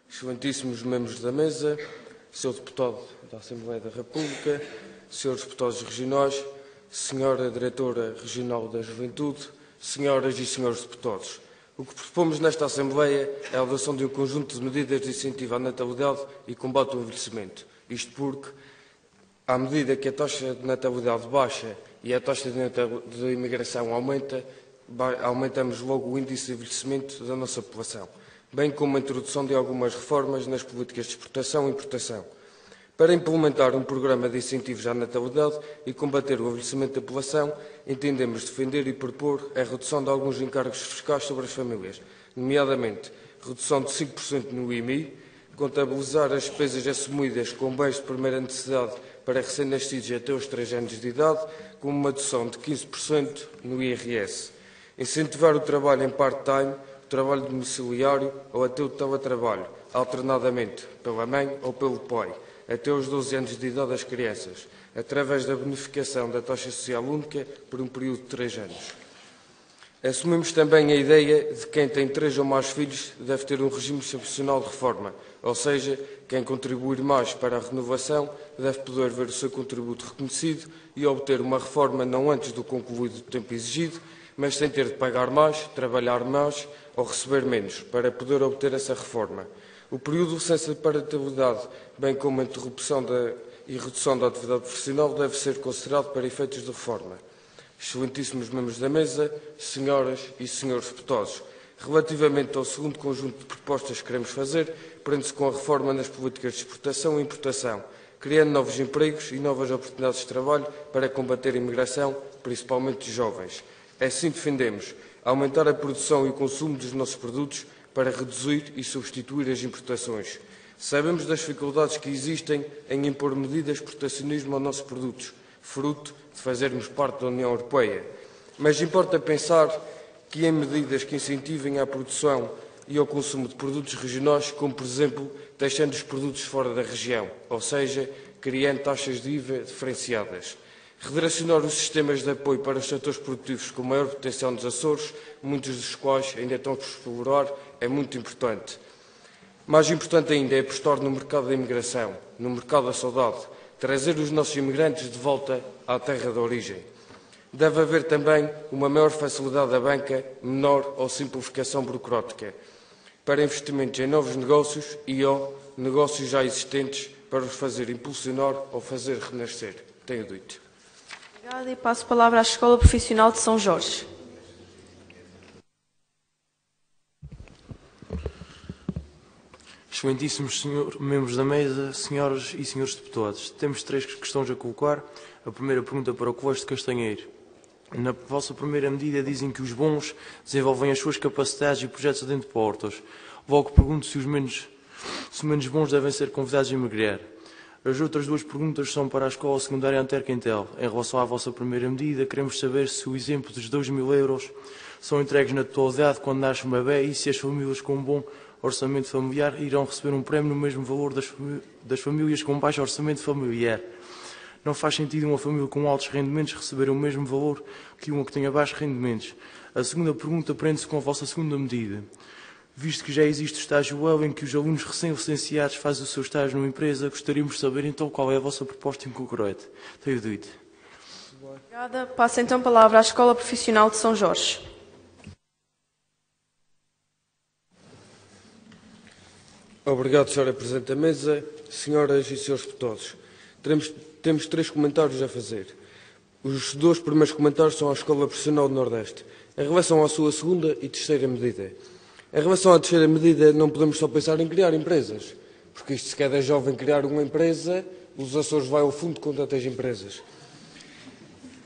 excelentíssimos membros da mesa, Sr. Deputado da Assembleia da República, Srs. Deputados Regionais, Sra. Diretora Regional da Juventude, Senhoras e Srs. Deputados. O que propomos nesta Assembleia é a adoção de um conjunto de medidas de incentivo à natalidade e combate ao envelhecimento. Isto porque, à medida que a taxa de natalidade baixa e a taxa de imigração aumenta, aumentamos logo o índice de envelhecimento da nossa população, bem como a introdução de algumas reformas nas políticas de exportação e importação. Para implementar um programa de incentivos à natalidade e combater o envelhecimento da população, entendemos defender e propor a redução de alguns encargos fiscais sobre as famílias, nomeadamente redução de 5% no IMI, contabilizar as despesas assumidas com bens de primeira necessidade para recém-nascidos até os 3 anos de idade, com uma dedução de 15% no IRS, incentivar o trabalho em part-time, o trabalho domiciliário ou até o teletrabalho, alternadamente pela mãe ou pelo pai, até os 12 anos de idade das crianças, através da bonificação da taxa social única por um período de 3 anos. Assumimos também a ideia de que quem tem 3 ou mais filhos deve ter um regime excepcional de reforma, ou seja, quem contribuir mais para a renovação deve poder ver o seu contributo reconhecido e obter uma reforma não antes do concluído tempo exigido, mas sem ter de pagar mais, trabalhar mais ou receber menos, para poder obter essa reforma. O período de licença de parentalidade, bem como a interrupção e redução da atividade profissional, deve ser considerado para efeitos de reforma. Excelentíssimos membros da mesa, senhoras e senhores deputados, relativamente ao segundo conjunto de propostas que queremos fazer, prende-se com a reforma nas políticas de exportação e importação, criando novos empregos e novas oportunidades de trabalho para combater a imigração, principalmente de jovens. Assim defendemos aumentar a produção e o consumo dos nossos produtos para reduzir e substituir as importações. Sabemos das dificuldades que existem em impor medidas de protecionismo aos nossos produtos, fruto de fazermos parte da União Europeia. Mas importa pensar que em medidas que incentivem a produção e ao consumo de produtos regionais, como por exemplo, deixando os produtos fora da região, ou seja, criando taxas de IVA diferenciadas. Redirecionar os sistemas de apoio para os setores produtivos com maior potencial nos Açores, muitos dos quais ainda estão por explorar, é muito importante. Mais importante ainda é apostar no mercado da imigração, no mercado da saudade, trazer os nossos imigrantes de volta à terra de origem. Deve haver também uma maior facilidade da banca, menor ou simplificação burocrática, para investimentos em novos negócios e ou negócios já existentes para os fazer impulsionar ou fazer renascer. Tenho dito. Obrigada e passo a palavra à Escola Profissional de São Jorge. Excelentíssimos membros da mesa, senhoras e senhores deputados, temos 3 questões a colocar. A primeira pergunta para o Colégio de Castanheiro. Na vossa primeira medida dizem que os bons desenvolvem as suas capacidades e projetos dentro de portas. Logo pergunto se os menos bons devem ser convidados a emigrar. As outras 2 perguntas são para a Escola Secundária Antero Quintel. Em relação à vossa primeira medida, queremos saber se o exemplo dos 2.000 euros são entregues na totalidade quando nasce um bebê e se as famílias com um bom orçamento familiar irão receber um prémio no mesmo valor das famílias com baixo orçamento familiar. Não faz sentido uma família com altos rendimentos receber o mesmo valor que uma que tenha baixos rendimentos. A segunda pergunta prende-se com a vossa segunda medida. Visto que já existe o estágio L em que os alunos recém-licenciados fazem o seu estágio numa empresa, gostaríamos de saber então qual é a vossa proposta em concreto. Tenho dito. Obrigada. Passo então a palavra à Escola Profissional de São Jorge. Obrigado, Sra. Presidente da Mesa, senhoras e senhores deputados. Temos 3 comentários a fazer. Os 2 primeiros comentários são à Escola Profissional do Nordeste, em relação à sua segunda e terceira medida. Em relação à terceira medida, não podemos só pensar em criar empresas, porque isto, se cada jovem criar uma empresa, os Açores vai ao fundo com tantas empresas.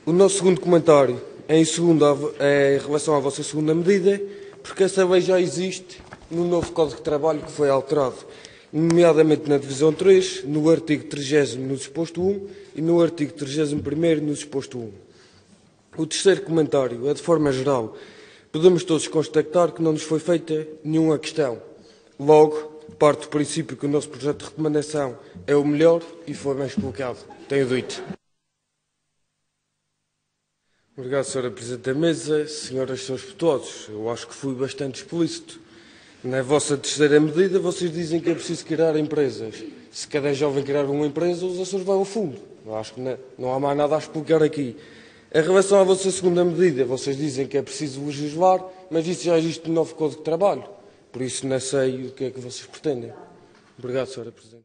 O nosso segundo comentário é em relação à vossa segunda medida, porque essa lei já existe no novo Código de Trabalho que foi alterado, nomeadamente na divisão 3, no artigo 30º no disposto 1 e no artigo 31º no disposto 1. O terceiro comentário é de forma geral. Podemos todos constatar que não nos foi feita nenhuma questão. Logo, parte do princípio que o nosso projeto de recomendação é o melhor e foi bem explicado. Tenho dito. Obrigado, Sra. Presidente da Mesa, senhoras e senhores deputados. Eu acho que fui bastante explícito. Na vossa terceira medida, vocês dizem que é preciso criar empresas. Se cada jovem criar uma empresa, os Açores vão ao fundo. Eu acho que não há mais nada a explicar aqui. Em relação à vossa segunda medida, vocês dizem que é preciso legislar, mas isso já existe no novo Código de Trabalho. Por isso não sei o que é que vocês pretendem. Obrigado, Sra. Presidente.